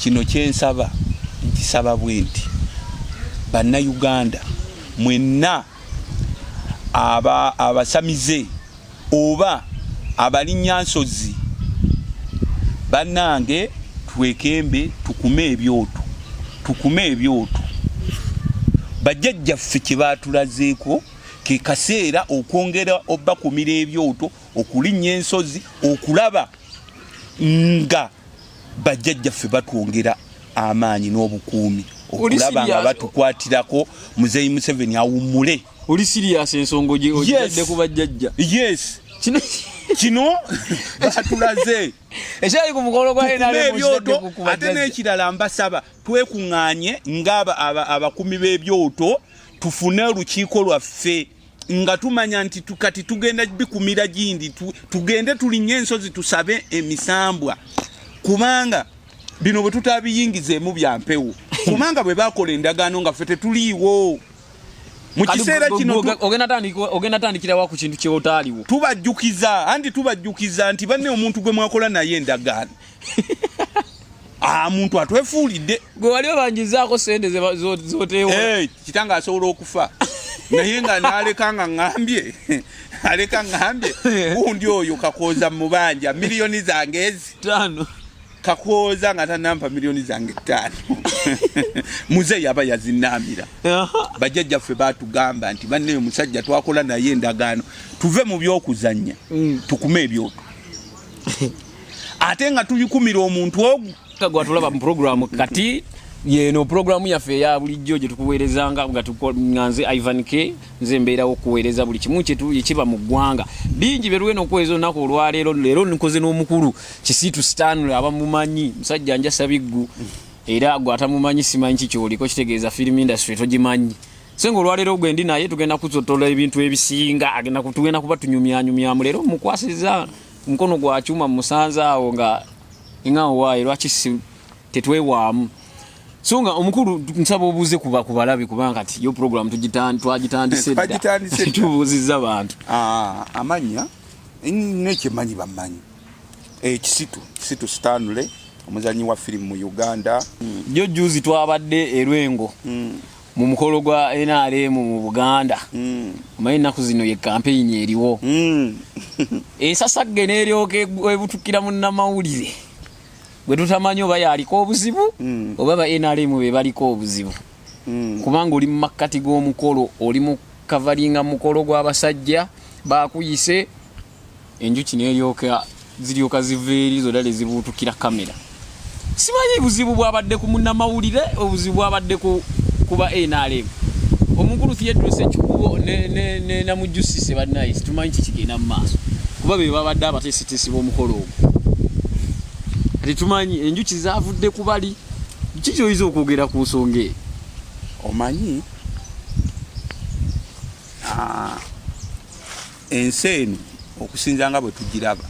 kino kyensaba nkisaba bwenti bannayuganda mwenna abasamize oba abalinyansozi bannange twekembe tukume ebyoto bajjajjaffe kye baatulazeeko ke kaseera okwongera obakumira ebyoto okulinnya ensozi okulaba nga bajjajjaffe batwongera amaanyi n'obukuumi okulaba nga batukwatirako Muzeeyi Museveni awummule. Oli serious ensongo gye ogidde ku bajjajja? Yes. Kino batulaze ekyali ku mukolo gwa ebyoto ate n'ekirala mbasaba twekuŋŋaanye nga abakumi b'ebyoto tufune olukiiko lwaffe nga tumanya nti kati tugenda bikumira gindi tugende tulinye ensozi tusabe emisambwa kubanga bino bwe tutabiyingizeemu bya mpewo kubanga bwe bakola endagaano nga ffe tetuliiwo mu kiseera kino ogenda tandikira ku kintu kyewotaaliwo tubajjukiza nti banne omuntu gwe mwakola naye endagaano muntu atwefuulidde gwe wali obanjizaako sente zoteewo kitanga asobola okufa naye nga naleka ngambye gundi oyo kakooza mubanja miliyoni zange ezi 5 kakooza nga tanampa miliyoni zange 5 Muzeeyi aba yazinamira bajjajjaffe batugamba nti banne omusajja twakola naye endagaano tuve mu byokuzanya tukume ebyoto ate nga tubikumira omuntu ogwo gwatulaba mu programu kati yeno programu yaffe ya bulijjo gye tukuweerezanga nga tukoŋŋanze Ivan K nze mbeerawo okuweereza buli kimu kiba mu ggwanga bingi berweno okuweereza olunaku olwaleero leero nikoze n'omukulu Kisiitu Stanley abamumanyi musajja njasa biggu era gwe atamumanyi simanyi kikyoliko kitegeeza film industry togimanyi senga olwaleero gwe ndi naye tugenda kusotola ebintu ebisinga tugenda kuba tunyumyanyumyamu leero mukwasiriza mukono gwa kyuma musanza awo nga ingaawo waayo lwaki tetwewaamu songa omukulu nsaba obuuze kubalabi kubanga ati yo program twagitandise tubuuzizza bantu amanya nekimanyi bamanyi Kisiitu Stanley omuzanyi wa firimu mu Uganda jo juzi twabadde erwengo mu mukolo gwa NRM mu Buganda omanyi ennaku zino ye campaign eriwo esasagge n'eryoka ebutukira mu nnamawulire bwe tutamanyi oba yaliko obuzibu oba ba NRM be baliko obuzibu kubanga oli mu makkati g'omukolo oli mu kavalinga mukolo gw'abasajja bakuyise enjuki n'eryoka ziryoka ziveeri zodale zibuutukira kamera simanyi buzibu bwabadde ku munnamawulire obuzibu bwabadde kuba NRM omukulu Theodore Ekikubo ne namujusise bannayisi tumanyi kikigenda mu maaso kuba be babadde abateesiteesi b'omukolo ogwo tumanyi enjuki zavudde kubali kikyoyiza okwogera ku nsonga eyo omanyi ensi eno okusinza nga bwe tugiraba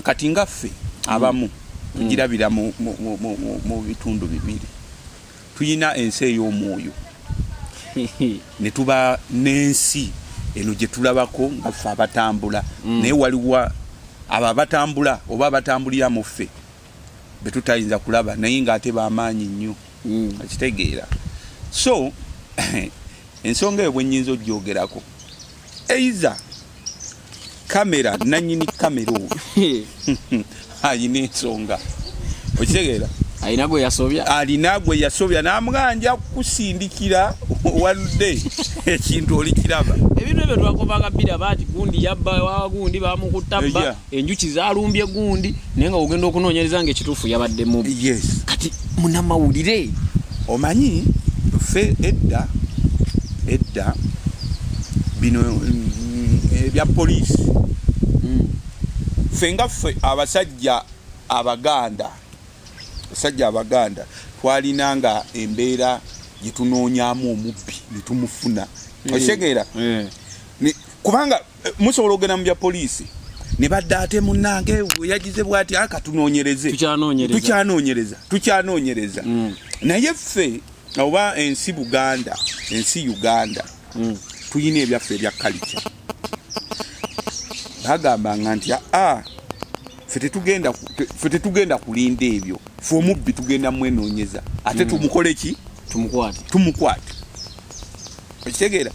kati nga ffe abamu tugirabira mu bitundu bibiri tuyina ensi ey'omwoyo ne tuba n'ensi eno gye tulabako nga ffe abatambula naye waliwo abo abatambula oba abatambulira mu ffe be tutayinza kulaba naye ng'ate b'amaanyi nnyo akitegeera so ensonga eyo bwe nnyinza ogyogerako eiza kamera nannyini kamera oyo ayina ensonga okitegeera alina gwe yasobya n'amuganja kusindikira waludde ekintu olikiraba ebintu ebyo twakobanga biraba nti gundi yabba wa gundi bamukuttabba enjuki zalumbye gundi naye nga ogenda okunoonyereza ng'ekituufu yabadde mubi kati munnamawulire omanyi ffe edda bino ebya poliisi ffe nga ffe abasajja abaganda twalinanga embeera gye tunoonyaamu omubbi ne tumufuna okitegeera kubanga musobola okugenda mu bya poliisi ne badde ate munnange yagize bw'ati katunoonyereze tukyanoonyereza naye ffe oba ensi Uganda tuyina ebyaffe ebya culture bagambanga nti ffe tetugenda kulinda ebyo ffe omubbi tugenda mwenoonyeza ate tumukole ki tumukwate okitegeera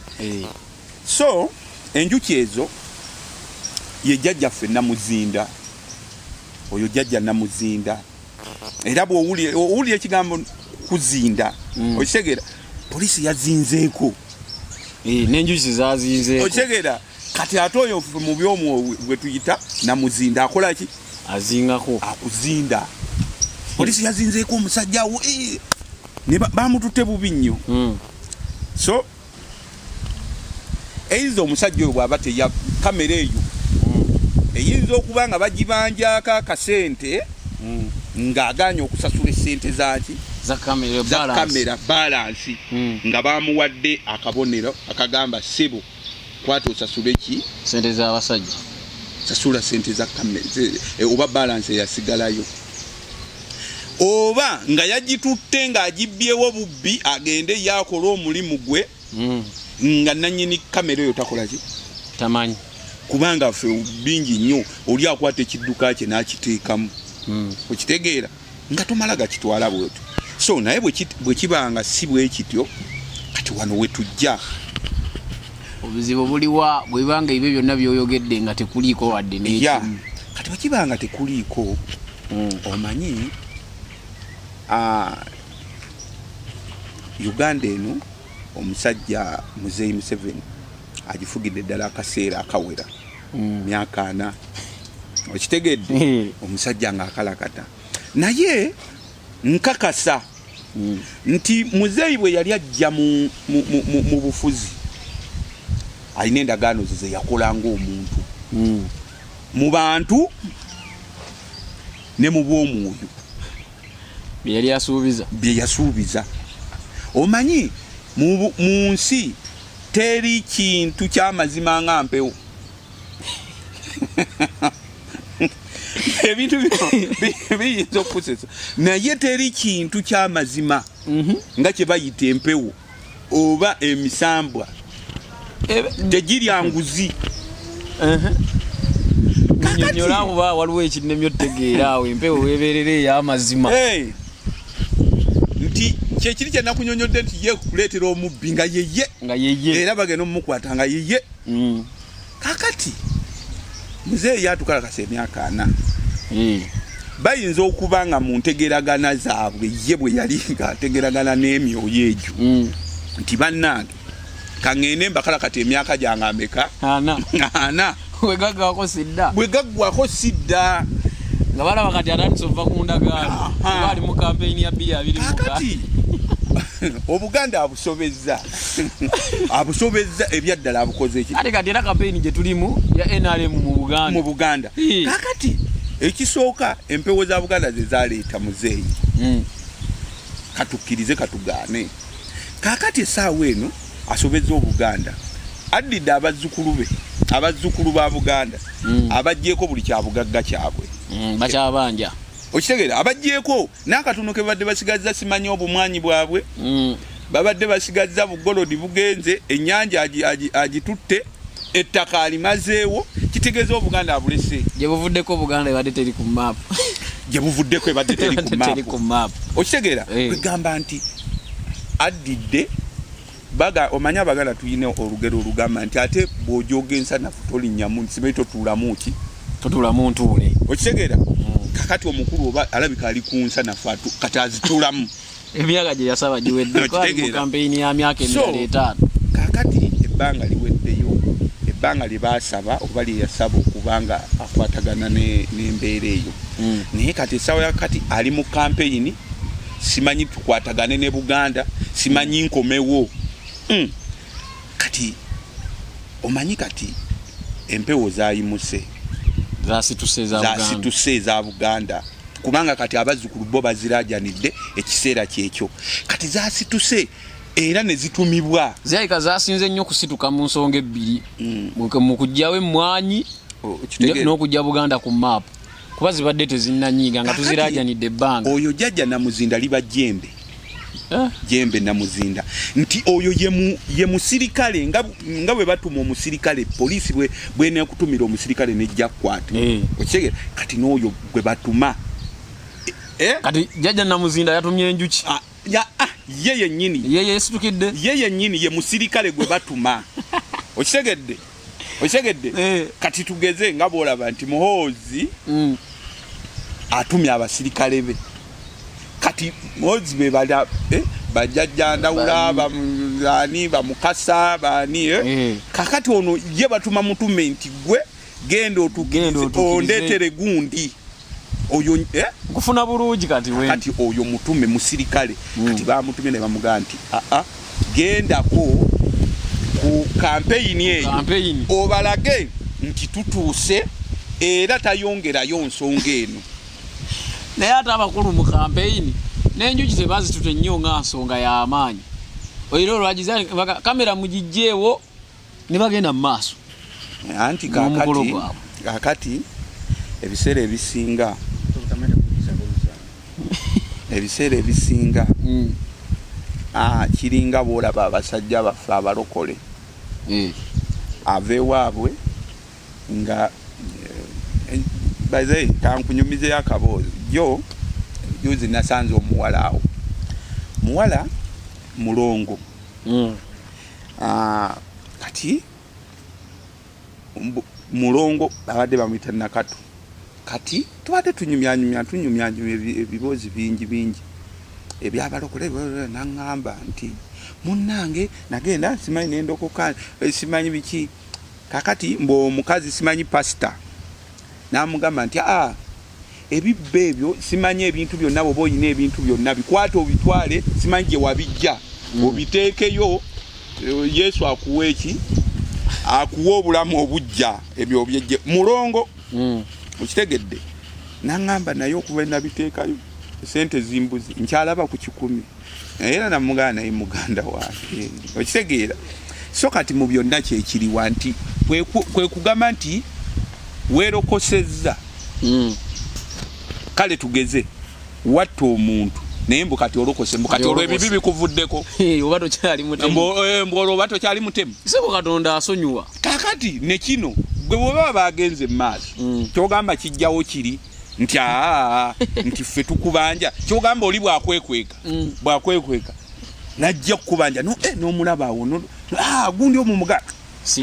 so enjuki ezo ye jjajjaffe Namuzinda oyo jjajja Namuzinda era bw'owulira ekigambo kuzinda okitegeera poliisi yazinzeeko n'enjuki zazinzeeko okitegeera kati ate oyo mu byomwo bwe tuyita Namuzinda akola ki azingako akuzinda poliisi yazinzeeko omusajja wo ne bamututte bubi nnyo so eyinza omusajja oyo bw'aba teya kamera eyo eyinza okuba nga bagibanjako akasente ng'agaanye okusasula essente zaki za kamera balansi nga bamuwadde akabonero akagamba sebo kwata osasule ki sente z'abasajja sasula sente za kamera oba balansi eyasigalayo oba nga yagitutte ng'agibbyewo bubbi agende yakola omulimu gwe nga nannyini kamera eyo takola ki tamanyi kubanga ffe bingi nnyo oli akwata ekidduka kye n'akiteekamu okitegeera nga tomala gakitwala bwetyo so naye bwe kibanga si bwe kityo kati wano we tujja obuzibu buliwa bwe bibanga ebyo byonna by'oyogedde nga tekuliiko wadde n'ekimu kati bwe kibanga tekuliiko omanyi Uganda eno omusajja Muzeeyi Museveni agifugidde ddala akaseera akawera myaka 4 okitegedde omusajja ng'akalakata naye nkakasa nti Muzeeyi bwe yali ajja mu bufuzi alina endagaano ze yakola ng'omuntu mu bantu ne mu bw'omwoyo bye yasuubiza omanyi mu nsi teri kintu ky'amazima nga mpewo ebintu biyinza okukusesa naye teri kintu ky'amazima nga kye bayita empewo oba emisambwa tegirya nguzi nyonyola kuba waliwo ekinnemyo otegeera awo empewo weeberera ey'amazima nti kyekiri kye nakunyonyodde nti ye kuleetera omubbi nga yeye era bagenda omumukwata nga yeye kakati Muzeeyi yatukalakasa emyaka 4 bayinza okuba nga mu ntegeragana zaabwe ye bwe yali ng'ategeragana n'emyoyo egyo nti bannange kaŋŋende mbakalakata emyaka gyange ameka 4 bwe gaggwako sidda nga balaba kati atandise okuva ku ndagaano bali mu kampeyini ya 2020 kakati Obuganda abusobezza ebyaddala abukoze eki ate kati era kampeyini gye tulimu ya NRM mu Buganda kakati ekisooka empewo za Buganda ze zaleeta Muzeeyi katukkirize katugaane kakati essaawa eno asobezza Obuganda addidde abazzukulu ba Buganda abaggyeko buli kyabugagga kyabwe bakyabanja okitegeera abaggyeko n'akatono ke badde basigazza simanyi obumwanyi bwabwe babadde basigazza bugolodi bugenze ennyanja agitutte ettaka alimazeewo kitegeeza Obuganda abulese gye buvuddeko Buganda ebadde teri ku map okitegeera kwegamba nti addidde omanya Abaganda tuyina olugero olugamba nti ate bw'ojooga ensanafu tolinnyamu simanyi totuulamu ntuule okitegeera kakati omukulu oba alabika ali ku nsanafu kati azituulamu emyaka gye yasaba giweddeko mu kampeyini ya myaka 5 kakati ebbanga liweddeyo ebbanga lye baasaba oba lye yasaba okubanga akwatagana n'embeera eyo naye kati essaawa yakati ali mu kampeyini simanyi tukwatagane ne Buganda simanyi nkomewo kati omanyi kati empewo zayimuse zasituse za Buganda kubanga kati abazzukulu bo bazirajanidde ekiseera kyekyo kati zasituse era ne zitumibwa zayika zasinze nnyo kusituka mu nsonga ebbiri mu kujjawo emmwanyi n'okujja Buganda ku map kuba zibadde tezinnanyiiga nga tuzirajanidde ebbanga oyo jjajja Namuzinda liba jjembe Jembe Namuzinda nti oyo ye musirikale nga bwe batuma omusirikale police bwe ne kutumira omusirikale ne jakwate okigera kati n'oyo gwe batuma kati jajja Namuzinda yatumye enjuki yeye nyini yeye situkidde yeye nyini ye musirikale gwe batuma okigedde kati tugeze nga bolaba nti Muhoozi atumye abasirikale be kati Muhoozi be bala bajajja ndawula bani bamukasa bani kakati ono ye batuma mutume nti gwe gendo ondetere gundi oyo kufuna bulungi kati oyo mutume musirikale kati bamutume ne bamuga nti gendako ku campaign eyo obalage nti tutuuse era tayongerayo nsonga eno naye ate abakulu mu campaign n'enjuki tebazitute nnyo nga nsonga y'amaanyi oyiro lwagiza kamera mugijjeewo ne bagenda mu maaso anti kakati ebiseera ebisinga kiringa boolaba abasajja baffe abalokole aveewaabwe nga baze kankunyumizeyo akaboozi juzi nasanze omuwala awo muwala mulongo kati mulongo abadde bamuyita Nakatu kati tubadde tunyumya ebiboozi bingi ebyabalokole nangamba nti munnange nagenda simanyi nendokoka simanyi biki kakati mbo omukazi simanyi pastor namugamba nti ebibbe ebyo simanyi ebintu byonna bo boyina ebintu byonna bikwata obitwale simanyi gye wabijja obiteekeyo Yesu akuwa eki akuwa obulamu obujja ebyo byejje mulongo okitegedde nangamba naye okuba nabiteekayo sente zimbuzi nkyalaba ku 10 era namugana naye muganda wange okitegeera so kati mu byonna kyekiriwa nti kwe kugamba nti werokosezza kale tugeze watta omuntu naye mbu kati olokose mbu kati olw'ebibi bikuvuddeko oba tokyali mutemu oba tokyali mutemu sebo Katonda asonyiwa kakati ne kino gwe bweba bagenze maaso kyogamba kijjawo kiri nti nti ffe tukubanja kyogamba oli bwakwekweka najja kukubanja n'omulaba awo gundi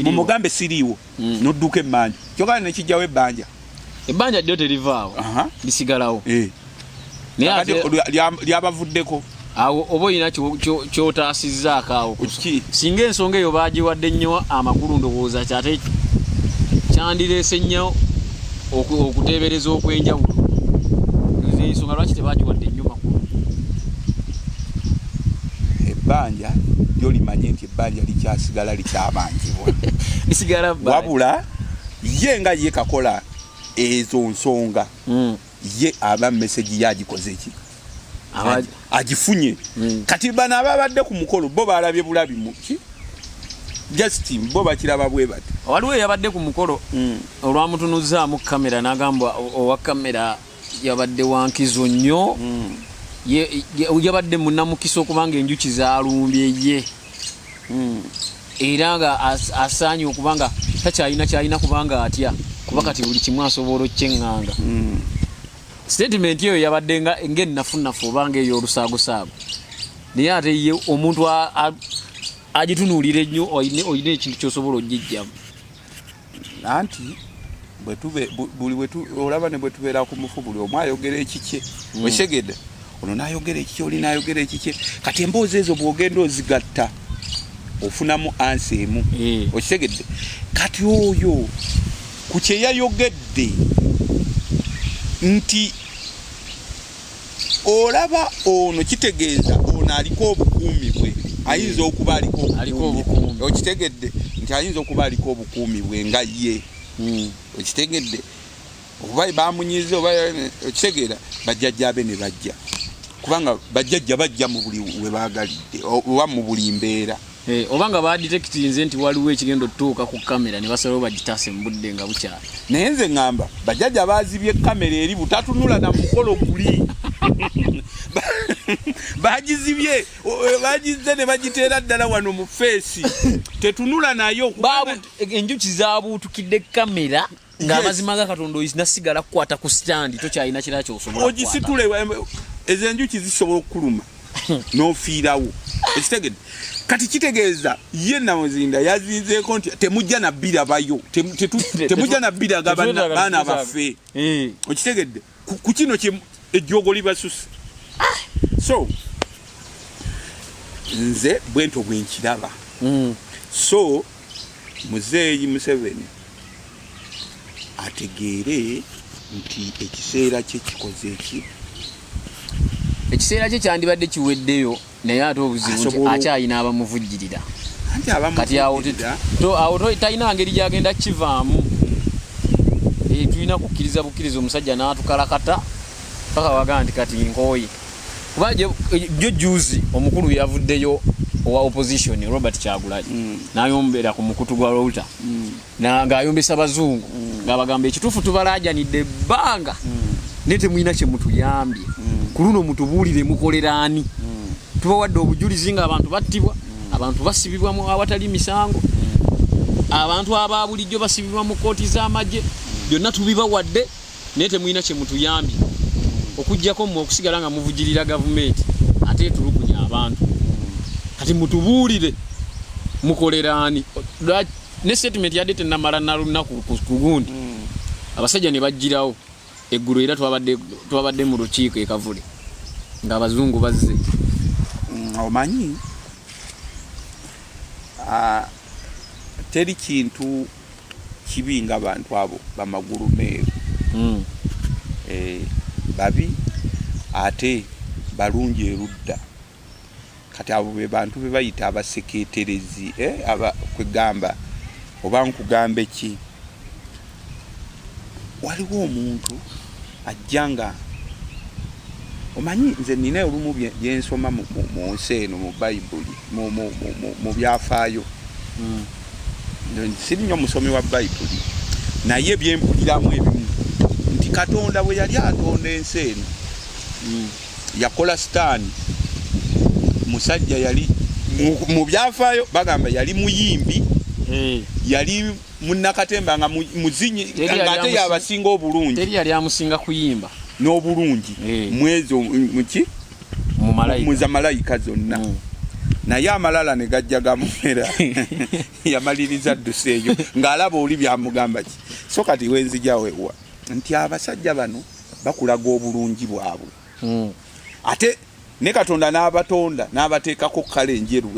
mumugambe siriiwo n'odduka emmanja kyogamba ne kijjawo ebbanja ddyo terivaawo lisigalawo lyabavuddeko awo oba olina kyotaasizzaako awo singa ensonga eyo baagiwadde nnyo amakulu ndowooza kyate kyandireese nnyo okuteebereza okwenjawulo ensonga lwaki tebagiwadde nnyo makulu ebbanja lyo limanye nti ebbanja likyasigala likyabanjibwa lisigala wabula ye nga ye kakola ezo nsonga ye aba message yagikoze ki agifunye kati bana ababadde ku mukolo bo balabye bulabi muki Justin bo bakiraba bwe bati waliwo yabadde ku mukolo olwamutunuzaamu kamera n'agamba owa kamera yabadde wankizo nnyo yabadde munamukisa okubanga enjuki zalumbye ye era nga asaanye okubanga takyalina kubanga atya kuba kati buli kimu asobola okyeŋŋanga statement eyo yabadde nga ennafunafu obanga ey'olusaagosaago naye ate ye omuntu agitunuulira ennyo olina ekintu kyosobola ogijjamu anti olaba ne bwe tubeera ku mufu buli omu ayogera ekikye wekigedde ono n'ayogera ekikye oli n'ayogera ekikye kati emboozi ezo bw'ogenda ozigatta ofunamu ansi emu okitegedde kati oyo ku kye yayogedde nti olaba ono kitegeeza ono aliko obukuumi bwe ayinza okuba aliko obukuumi okitegedde nti ayinza okuba aliko obukuumi bwe nga ye okitegedde oba bamunyize oba okitegeera bajjajjabe ne bajja kubanga bajjajja bajja mu buli we baagalidde oba mu buli mbeera obanga badetectinze nti waliwo ekigendo tuuka ku kamera ne basalawo bagitaase mu budde nga bukyali naye nze ŋŋamba bajjajja baazibye kamera eri butatunula na mukolo guli bagizibye bagize ne bagiteera ddala wano mu face tetunula nayo babu enjuki zaabuutukidde kamera ng'amazima ga Katonda nasigala kukwata ku stand tokyalina kirala ky'osobola ogisitule ezo enjuki zisobola okukuluma n'ofiirawo ekitegedde kati kitegeeza ye Namuzinda yazinzeeko nti temujja nabbirabayo temujja nabbiraga baana baffe okitegedde ku kino ejjogo libasusse so nze bwento bwenkiraba so Muzeeyi Museveni ategeere nti ekiseera kye kikoze eki ekiseera kye kyandibadde kiweddeyo naye ate obuzibu nti akyalina abamuvujjirira kati awo talina ngeri gyagenda kivaamu tulina kukkiriza bukkiriza omusajja n'atukalakata paka wagaa nti kati nkooye kuba jo juzi omukulu yavuddeyo owa opposition Robert Kyagulanyi n'ayombera ku mukutu gwa Router ng'ayombesa bazungu ng'abagamba ekituufu tubalaajanidde ebbanga naye temulina kye mutuyambye ku luno mutubuulire mukolera ani tubawadde obujulizi ng'abantu battibwa abantu basibibwa mu awatali misango abantu aba bulijjo basibibwa mu kooti z'amagye byonna tubibawadde naye temulina kye mutuyambye okujjako mmwe okusigala nga muvujirira gavumenti ate tulugunya abantu kati mutubuulire mukolera ani ne statement yadde tennamala nalunaku ku gundi abasajja ne bajjirawo eggulu era twabadde mu lukiiko e Kavule ng'abazungu bazze omanyi teri kintu kibi ng'abantu abo bamagulu meeru babi ate balungi erudda kati abo be bantu be bayita abaseketerezi kwegamba oba nkugamba ki waliwo omuntu ajjanga omanyi nze nina olumu byensoma mu nsi eno mu Bayibuli mu byafaayo siri nnyo musomi wa Bayibuli naye byempuliramu ebimu nti Katonda bwe yali atonda ensi eno yakola sitaani musajja yali mu byafaayo bagamba yali muyimbi yali munnakatemba nga muzinyi ng'ate yabasinga obulungi teri yali amusinga kuyimba n'obulungi mwezo muki muza malayika zonna naye amalala ne gajja gamumera yamaliriza dduseeyo ng'alaba oli byamugamba ki so kati wenzijawewa nti abasajja bano bakulaga obulungi bwabwe ate ne Katonda n'abatonda n'abateekako kale enjeru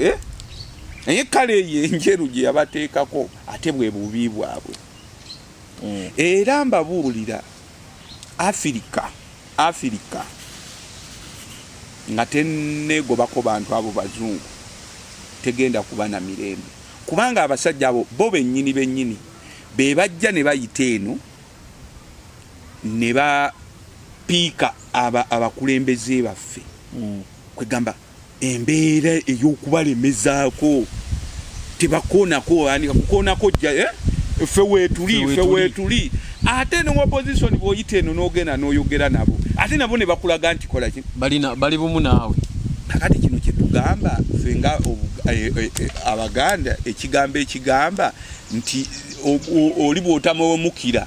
naye kale eyo enjeru gye yabateekako ate bwe bubi bwabwe era mbabuulira Afirika nga tenegobako bantu abo bazungu tegenda kuba na mirembe kubanga abasajja abo bo bennyini be bajja ne bayita eno ne bapiika abakulembeze baffe kwegamba embeera ey'okubalemezaako tebakoonako andika kukoonako jja ffe weetuli ate ne opposition bw'oyita eno n'ogenda n'oyogera nabo ate nabo ne bakulaga nti kola ki bali bumu naawe kakati kino kye tugamba ffe nga Abaganda ekigamba nti oli bw'otamawemukira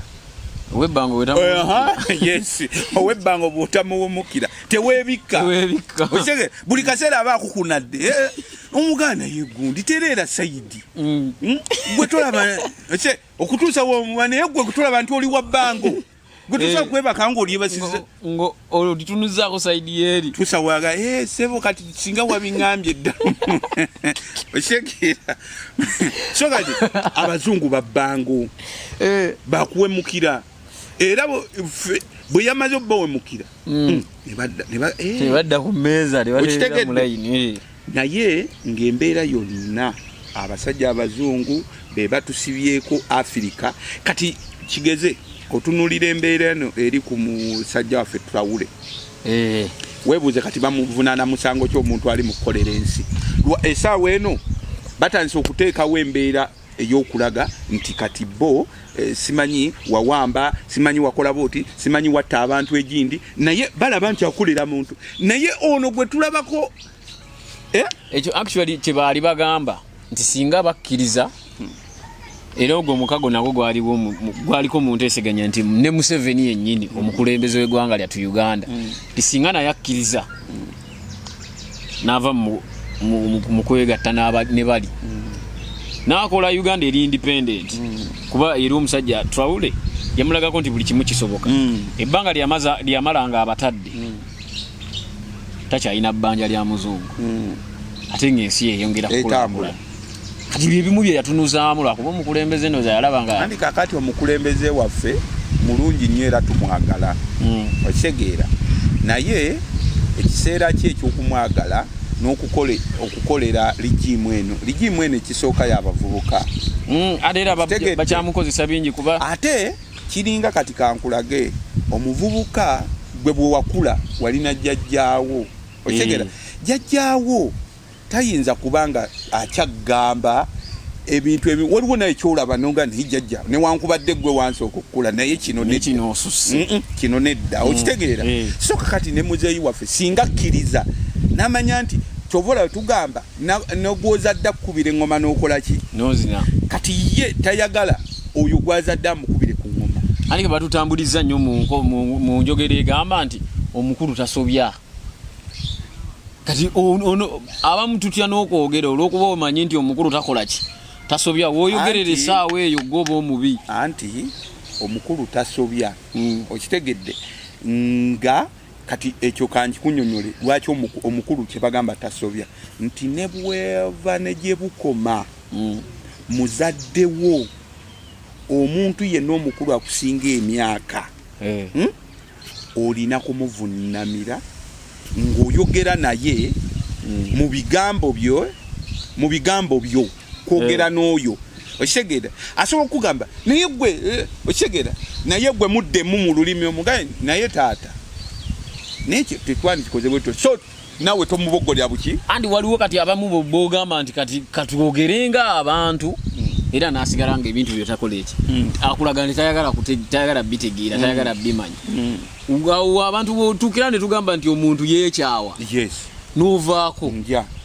ow'ebbanga bw'otamawemukira teweebikka buli kaseera aba akukunadde Omuganda yegundi tereera sayidi gwe tolaba okutuusa womuba naye gwe kutolaba nti oli wa bbango gwe tusobola kwebaka ng'olyebasiza olitunuzaako sayidi yeeri tusawaga sebo kati singa wabiŋŋambye dda okitegera so kati abazungu babbango bakuwemukira era bwe yamaze obbawemukira nebadda ku mmeeza nebateera mu layini naye ng'embeera yonna abasajja abazungu be batusibyeko Afirika kati kigeze otunulira embeera eno eri ku musajja waffe Traore weebuuze kati bamuvunaana musango ky'omuntu ali mu kukolera ensi essaawa eno batandise okuteekawo embeera ey'okulaga nti kati bo simanyi wawamba, simanyi wakola boti, simanyi watta abantu egindi, naye balaba nti akolera muntu, naye ono gwe tulabako ekyo actually kye baali bagamba nti singa bakkiriza era ogwo mukago nagwo gwaliko mu nteeseganya nti ne Museveni yennyini omukulembeze w'eggwanga lyattu Uganda nti singa naye akkiriza n'ava mu kwegatta ne bali n'akola Uganda eri independent kuba eri omusajja Traore yamulagako nti buli kimu kisoboka ebbanga lyamalanga abatadde takyalina bbanja lya muzungu ate ng'ensi yeyongera kukulambula kati byebimu bye yatunuzaamu lwakuba omukulembeze noza yalaba nga andi kakati omukulembeze waffe mulungi nnyo era tumwagala okitegeera naye ekiseera kye ekyokumwagala n'okukolera ligimu eno ekisooka y'abavubuka ate era bakyamukozesa bingi kuba ate kiringa kati kankulage omuvubuka gwe bwe wakula walina jjajjaawo okitegeera jjajjaawo tayinza kubanga akyagamba ebintu waliwo naye kyolaba nonga nijjajja newankubadde gwe wansooka okukula naye kino nedda okitegeera so kakati ne muzeeyi waffe singa akkiriza n'amanya nti kyovola tugamba nogwozadde akkubira eŋŋoma n'okola ki nozina kati ye tayagala oyo gwazadde amukubire ku ŋŋoma anike batutambuliza nnyo mu njogera egamba nti omukulu tasobya kati abamu tutya n'okwogera olw'okuba omanyi nti omukulu takola ki tasobya w'oyogerera essaawa eyo gwoba omubi anti omukulu tasobya okitegedde nga kati ekyo kankikunyonyole lwaki omukulu kye bagamba tasobya nti ne bweva ne gye bukoma muzaddewo omuntu yenna omukulu akusinga emyaka olina kumuvunnamira ng'oyogera naye mu bigambo byo kwogera n'oyo okitegeera asobola okugamba naye gwe okitegeera naye gwe muddemu mu lulimi omugaye naye taata nekyo tetwandikikoze bwetyo so nawe tomubogolya buki andi waliwo kati abamu bogamba nti kati katwogerenga abantu era nasigala nga ebintu byotakola eki akulaga nti tayagala bitegeera tayagala bimanya abantu botukira ne tugamba nti omuntu yeekyawa novaako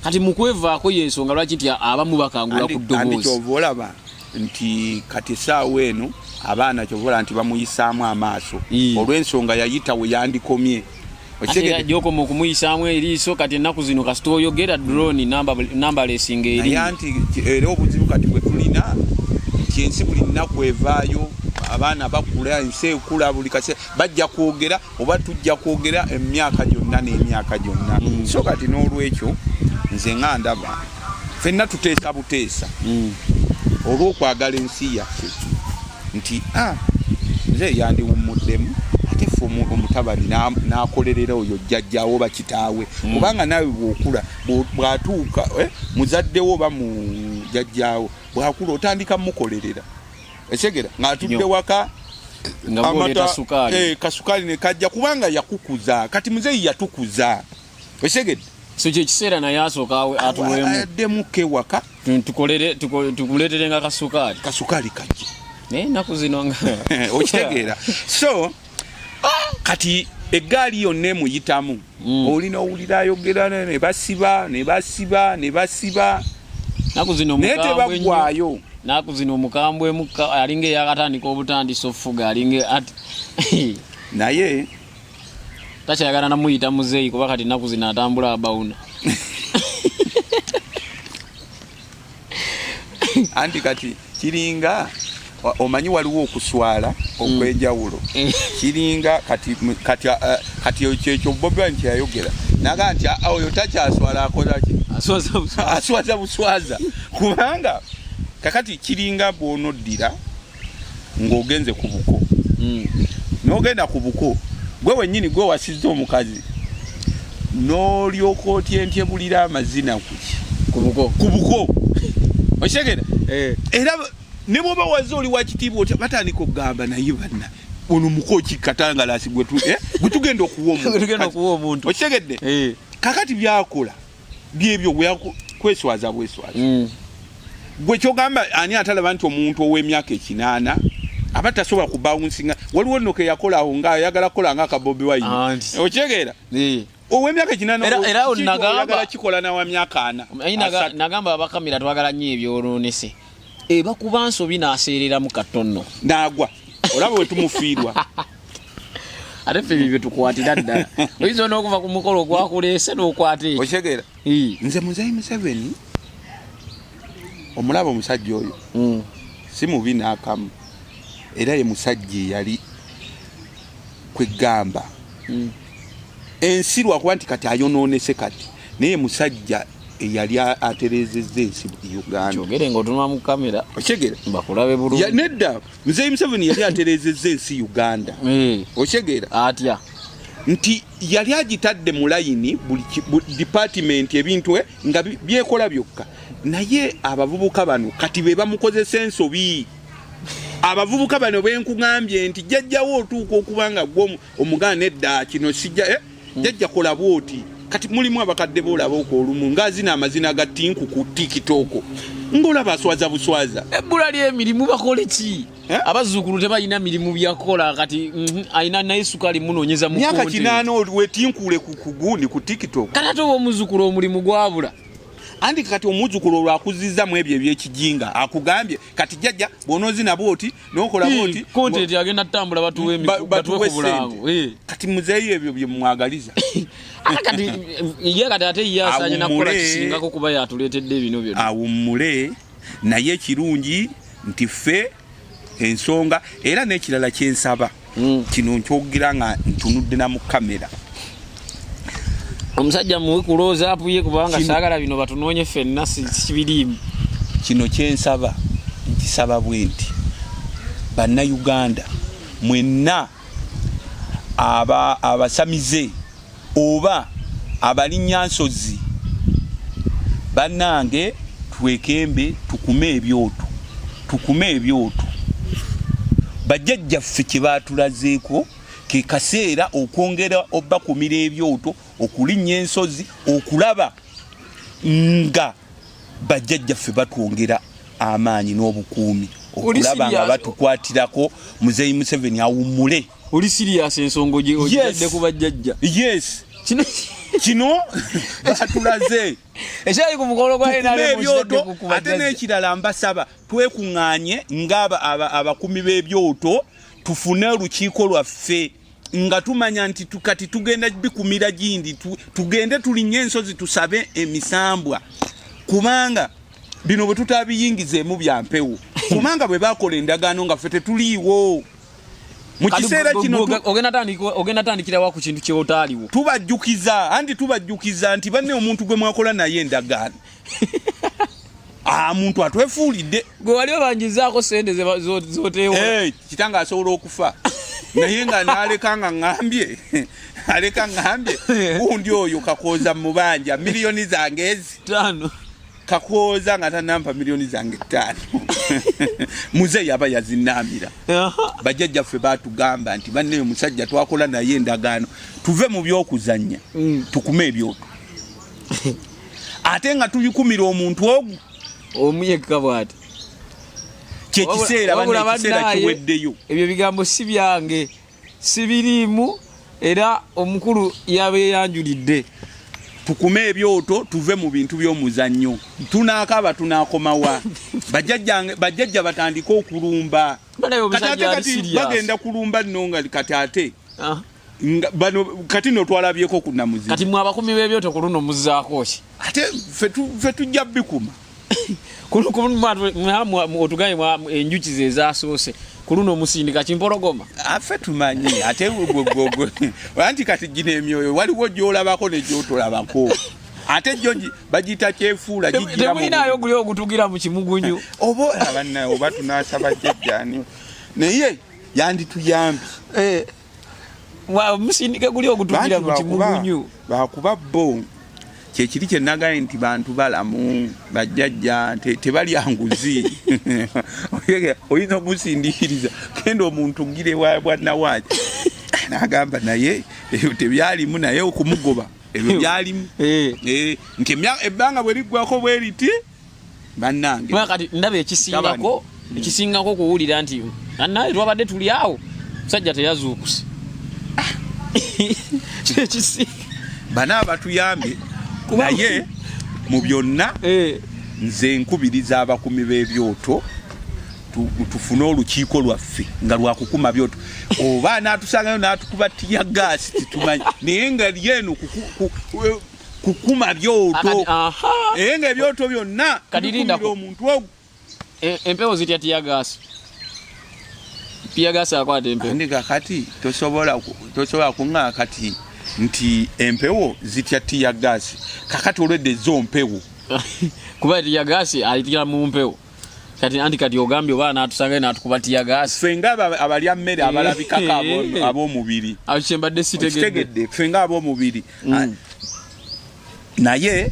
kati mukwevaako yensonga lwaki nti abamu bakangula ku ddoboozi andi kyovolaba nti kati essaawa eno abaana kyovola nti bamuyisaamu amaaso olw'ensonga yayita we yandikomye gyokoma okumuyisaamu eriiso kati ennaku zino kasita oyogera drone namba lesinga eri naye nti era obuzibu kati bwe tulina nti ensi buli nnaku evaayo abaana bakula ensi ekula buli kaseera bajja kwogera oba tujja kwogera emyaka gyonna n'emyaka gyonna so kati n'olwekyo nze nga ndaba ffenna tuteesa buteesa olw'okwagala ensi yaffe nti nze yandiwummuddemu ate ffe omutabani n'akolerera oyo jjajjaawo bakitaawe kubanga nawe bw'okula bw'atuuka muzaddewo oba mu jjajjaawo bw'akula otandika mukolerera ekigera ng'atudde waka kasukaali ne kajja kubanga yakukuza kati muzeeyi yatukuza ekigedde so kyekiseera naye asooka atuweemu addemuke waka tukuleeterenga kasukaali kajje naye ennaku zino nga okitegeera so kati eggaali yonna emuyitamu olina owulira ayogera ne basiba naku zino naye tebaggwayo naku zino omukambwe alinga eyakatandika obutandisa ofuga alinga ati naye takyayagala namuyita muzeeyi kuba kati naku zino atambula abawuna anti kati kiringa omanyi waliwo okuswala okwenjawulo kiringa kati kyekyo Bobi Wine kyayogera naga nti oyo takyaswala akola ki aswaza buswaza kubanga kakati kiringa bw'onoddira ng'ogenze ku buko n'ogenda ku buko gwe wennyini gwe wasizza omukazi n'olyoka otyentyebulira amazina ku buko okitegeera era ne bwoba wazze oli wakitiibwa otya batandika okugamba naye banna ono mukoki katangalasi gwe tugenda okuwa omuntu okitegedde kakati byakola byebyo kweswaza gwe kyogamba ani atalaba nti omuntu ow'emyaka 8 aba tasobola kubawunsinga waliwo nno ke yakola awo nga ayagala kukola nga Bobi Wine okyegeera ow'emyaka 8 era onagamba kikola nawa myaka 4 nagamba abakamira twagala nnyo ebyonoonese bakuba nsobi n'aseerera mu katono n'agwa olaba we tumufiirwa ate ffe bibyo tukwatira ddala oyinza n'okuva ku mukolo gwakuleese n'okwata ekyo okyegeera nze Muzeeyi Museveni omulaba omusajja oyo si mubi n'akamu era ye musajja eyali kwegamba ensirwa kuba nti kati ayonoonese kati naye musajja eyali aterezezza ensi Uganda kyogere ng'otunula mu kamera okyegera bakulabe bulungi nedda Muzeeyi Museveni yali aterezezza ensi Uganda okyegera atya nti yali agitadde mu layini buli department ebintu nga byekola byokka naye abavubuka bano kati be bamukozesa ensobi abavubuka bano benkugambye nti jjajjawo otuuka okubanga gwo omugana edda kino sijja jjajja kola bwoti kati mulimu abakadde boolaba olumu ngazina amazina ga tinku ku TikTok ngolaba aswaza buswaza ebbula ly'emirimu bakole ki abazzukulu tebalina mirimu byakola kati ayina naye sukali munoonyeza mu myaka 8 wetinkule ku kugundi ku TikTok kati ate omuzzukulu omulimu gwabula andi kati omuzzukulu olwakuzizza mu ebyo ebyekijinga akugambye kati jjajja bw'onoozina bwoti n'okola bwoti kontenti agenda tutambula batuwe ku bulango kati Muzeeyi ebyo bye mwagaliza kati ye kati ate ye asaanye nakukola kisingako kuba yatuleetedde ebino byonna awummule naye ekirungi nti ffe ensonga era n'ekirala kyensaba kino nkyogera nga ntunudde na mu kamera omusajja muwe kulooza apuye kubanga saagala bino batunoonye ffenna kibiriimu kino kyensaba nkisaba bwe nti bannayuganda mwenna abasamize oba abalinyansozi bannange twekembe tukume ebyoto bajjajjaffe kye baatulazeeko ke kaseera okwongera obakumira ebyoto okulinnya ensozi okulaba nga bajjajjaffe batwongera amaanyi n'obukuumi okulaba nga batukwatirako Muzeeyi Museveni awummule oli serious ensongo gye ogidde ku bajjajja yes kino batulaze ekyali ku mukolo gwa ebyoto ate n'ekirala mbasaba twekuŋŋaanye ng'aba abakumi b'ebyoto tufune olukiiko lwaffe nga tumanya nti kati tugenda bikumira gindi tugende tulinnya ensozi tusabe emisambwa kubanga bino bwe tutabiyingizeemu bya mpewo kubanga bwe bakola endagaano nga ffe tetuliiwo mu kiseera kino ogenda tandikirawo ku kintu kyewotaaliwo tubajjukiza nti banne omuntu gwe mwakola naye endagaano muntu atwefuulidde gwe wali obanjizaako sente zoteewo kitange asobola okufa naye nga naleka nga ngambye gundi oyo kakooza mubanja miliyoni zange ezi 5 kakooza nga tanampa miliyoni zange 5 Muzeeyi aba yazinamira bajjajjaffe batugamba nti banne omusajja twakola naye endagaano tuve mu byokuzannya tukume ebyoto ate nga tubikumira omuntu ogwo omuyekka bwati kyekiseera banne ekiseera kiweddeyo ebyo bigambo si byange sibiriimu era omukulu yabeeyanjulidde tukume ebyoto tuve mu bintu by'omuzannyo tunaakaba tunakomawa bajjajja batandika okulumba kati bagenda kulumba nno nga kati ate bano kati no twalabyeko ku namuzi kati mwe abakumi b'ebyoto ku luno muzzaako ki ate ffe tujja bikuma otugaye enjuki ze ezasoose ku luno omusindika kimpologoma affe tumanyi ate anti kati gino emyoyo waliwo gy'olabako ne gy'otolabako ate gyo bagiyita kyefuula temulinayo guli ogutugira mu kimugunyu oba tunasaba jjajjani naye yandituyambye omusindika guli ogutugira mu kimugunyu bakuba bo kyekiri kyenagaye nti bantu balamu bajjajja tebalya nguzi oyinza omusindikiriza genda omuntu gire bwannawaaki nagamba naye ebyo tebyalimu naye okumugoba ebyo byalimu nti ebbanga bwe liggwako bwe riti bannange kati ndaba ekisingako kuwulira nti naye twabadde tuli awo musajja teyazuukuse bana abatuyambye naye mu byonna nze nkubiriza abakumi b'ebyoto tufune olukiiko lwaffe nga lwakukuma byoto oba naatusangayo naatukuba tiya gaasi titumanyi naye nga lyeno kukuma byoto nga ebyoto byonna omuntu ogwo empewo zitya tiya gaasi akwata empewo ndika kati tosobola kuŋŋaa kati nti empewo zitya tiya gaasi kakati olwedde zo mpewo kuba tiya gaasi ayitira mu mpewo kati ogambye oba naatusangayo naatukuba tiya gaasi fenga abalya mmere abalabikako ab'omubiri kyembadde sitegedde fenga ab'omubiri naye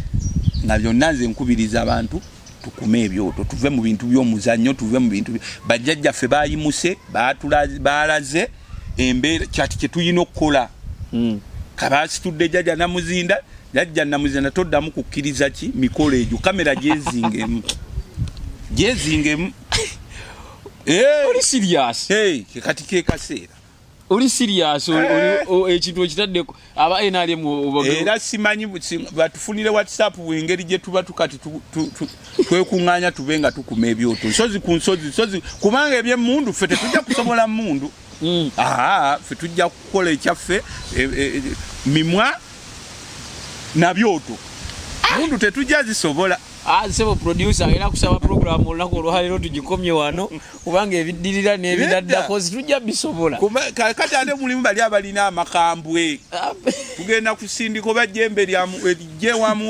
nga byonna nze nkubiriza abantu tukume ebyoto tuve mu bintu by'omuzannyo tuve mu bintu bajjajjaffe bayimuse baalaze embeera kyati kye tulina okukola kabasitudde jjajja namuzinda toddamu kukkiriza ki mikolo egyo kamera gyezingemu oli serious kati ke kaseera oli serious ekintu ekitadde aba NRM era simanyi batufunire WhatsApp engeri gye tuba tukati twekuŋŋaanya tube nga tukuma ebyoto nsozi ku nsozi kubanga eby'emmundu ffe tetujja kusobola mmundu ffe tujja kukola ekyaffe mimwa na byoto mundu tetujja zisobola sebo producer era kusaba program olunaku olwaleero tugikomye wano kubanga ebiddirira n'ebidaddako tujja bisobola kati ate mulimu bali abalina amakambwe tugenda kusindika oba jjembe lijje wamu